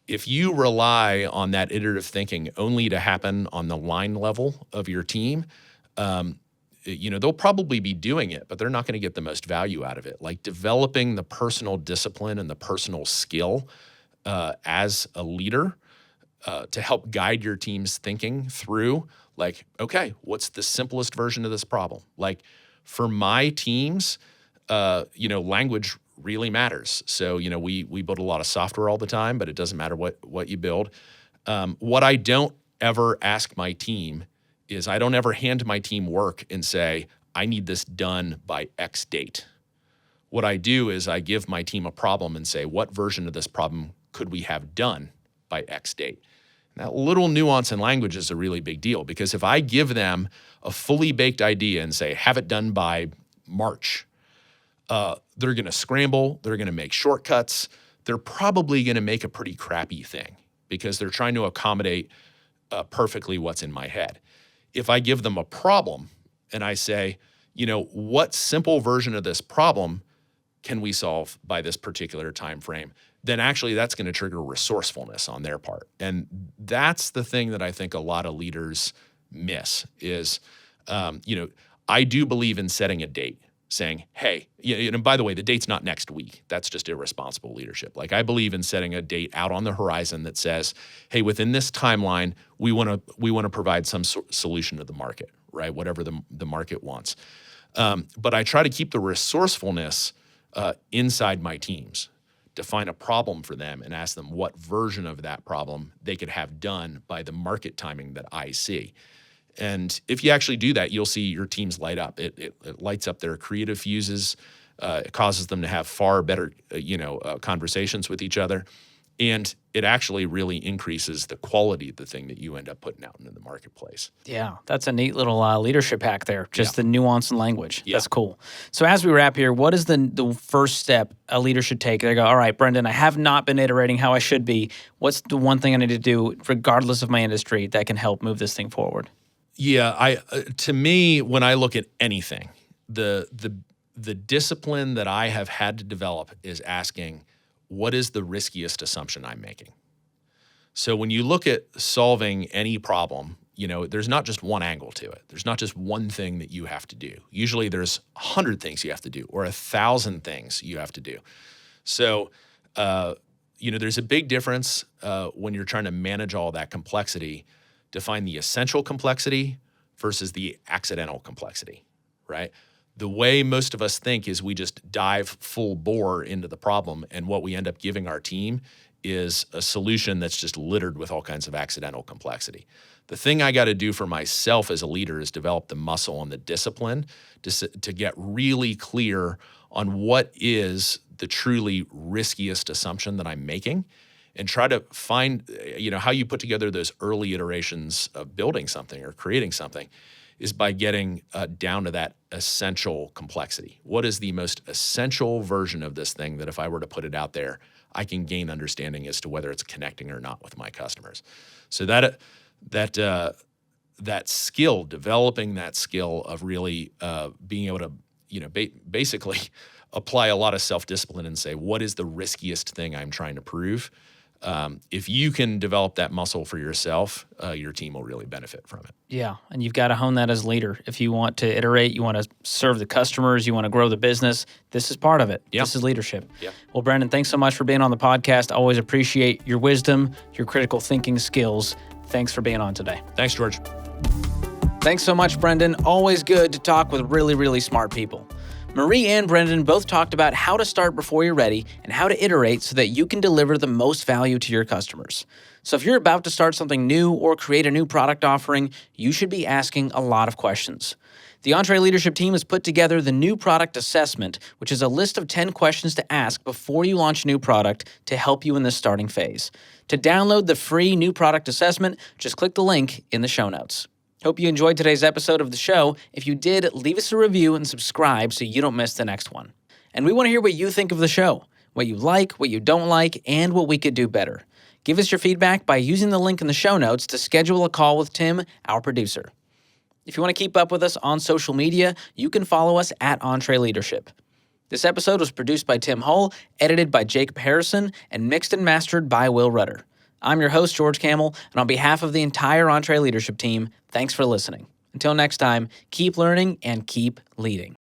if you rely on that iterative thinking only to happen on the line level of your team, they'll probably be doing it, but they're not going to get the most value out of it. Like developing the personal discipline and the personal skill as a leader to help guide your team's thinking through, like, okay, what's the simplest version of this problem? Like for my teams, language really matters. So, we build a lot of software all the time, but it doesn't matter what you build. What I don't ever ask my team is I don't ever hand my team work and say, I need this done by X date. What I do is I give my team a problem and say, what version of this problem could we have done by X date? And that little nuance in language is a really big deal, because if I give them a fully baked idea and say, have it done by March, they're going to scramble, they're going to make shortcuts, they're probably going to make a pretty crappy thing because they're trying to accommodate perfectly what's in my head. If I give them a problem and I say, what simple version of this problem can we solve by this particular time frame, then actually that's going to trigger resourcefulness on their part. And that's the thing that I think a lot of leaders miss is, I do believe in setting a date, saying, hey, by the way, the date's not next week. That's just irresponsible leadership. Like I believe in setting a date out on the horizon that says, hey, within this timeline, we want to provide some solution to the market, right? Whatever the market wants. But I try to keep the resourcefulness inside my teams, define a problem for them and ask them what version of that problem they could have done by the market timing that I see. And if you actually do that, you'll see your teams light up. It lights up their creative fuses. It causes them to have far better, conversations with each other. And it actually really increases the quality of the thing that you end up putting out into the marketplace. Yeah, that's a neat little leadership hack there, just the nuance in language. Yeah. That's cool. So as we wrap here, what is the first step a leader should take? They go, all right, Brendan, I have not been iterating how I should be. What's the one thing I need to do, regardless of my industry, that can help move this thing forward? Yeah, to me, when I look at anything, the discipline that I have had to develop is asking, what is the riskiest assumption I'm making? So when you look at solving any problem, there's not just one angle to it. There's not just one thing that you have to do. Usually there's 100 things you have to do or 1,000 things you have to do. So, there's a big difference when you're trying to manage all that complexity to find the essential complexity versus the accidental complexity, right? The way most of us think is we just dive full bore into the problem, and what we end up giving our team is a solution that's just littered with all kinds of accidental complexity. The thing I got to do for myself as a leader is develop the muscle and the discipline to get really clear on what is the truly riskiest assumption that I'm making, and try to find, how you put together those early iterations of building something or creating something is by getting down to that essential complexity. What is the most essential version of this thing that if I were to put it out there, I can gain understanding as to whether it's connecting or not with my customers. So that skill, developing that skill of really being able to, basically apply a lot of self-discipline and say, what is the riskiest thing I'm trying to prove? If you can develop that muscle for yourself, your team will really benefit from it. Yeah, and you've got to hone that as a leader. If you want to iterate, you want to serve the customers, you want to grow the business, this is part of it. Yeah. This is leadership. Yeah. Well, Brendan, thanks so much for being on the podcast. I always appreciate your wisdom, your critical thinking skills. Thanks for being on today. Thanks, George. Thanks so much, Brendan. Always good to talk with really, really smart people. Marie and Brendan both talked about how to start before you're ready and how to iterate so that you can deliver the most value to your customers. So if you're about to start something new or create a new product offering, you should be asking a lot of questions. The EntreLeadership team has put together the new product assessment, which is a list of 10 questions to ask before you launch a new product to help you in this starting phase. To download the free new product assessment, just click the link in the show notes. Hope you enjoyed today's episode of the show. If you did, leave us a review and subscribe so you don't miss the next one. And we want to hear what you think of the show, what you like, what you don't like, and what we could do better. Give us your feedback by using the link in the show notes to schedule a call with Tim, our producer. If you want to keep up with us on social media, you can follow us at EntreLeadership. This episode was produced by Tim Hull, edited by Jacob Harrison, and mixed and mastered by Will Rudder. I'm your host, George Kamel, and on behalf of the entire EntreLeadership team, thanks for listening. Until next time, keep learning and keep leading.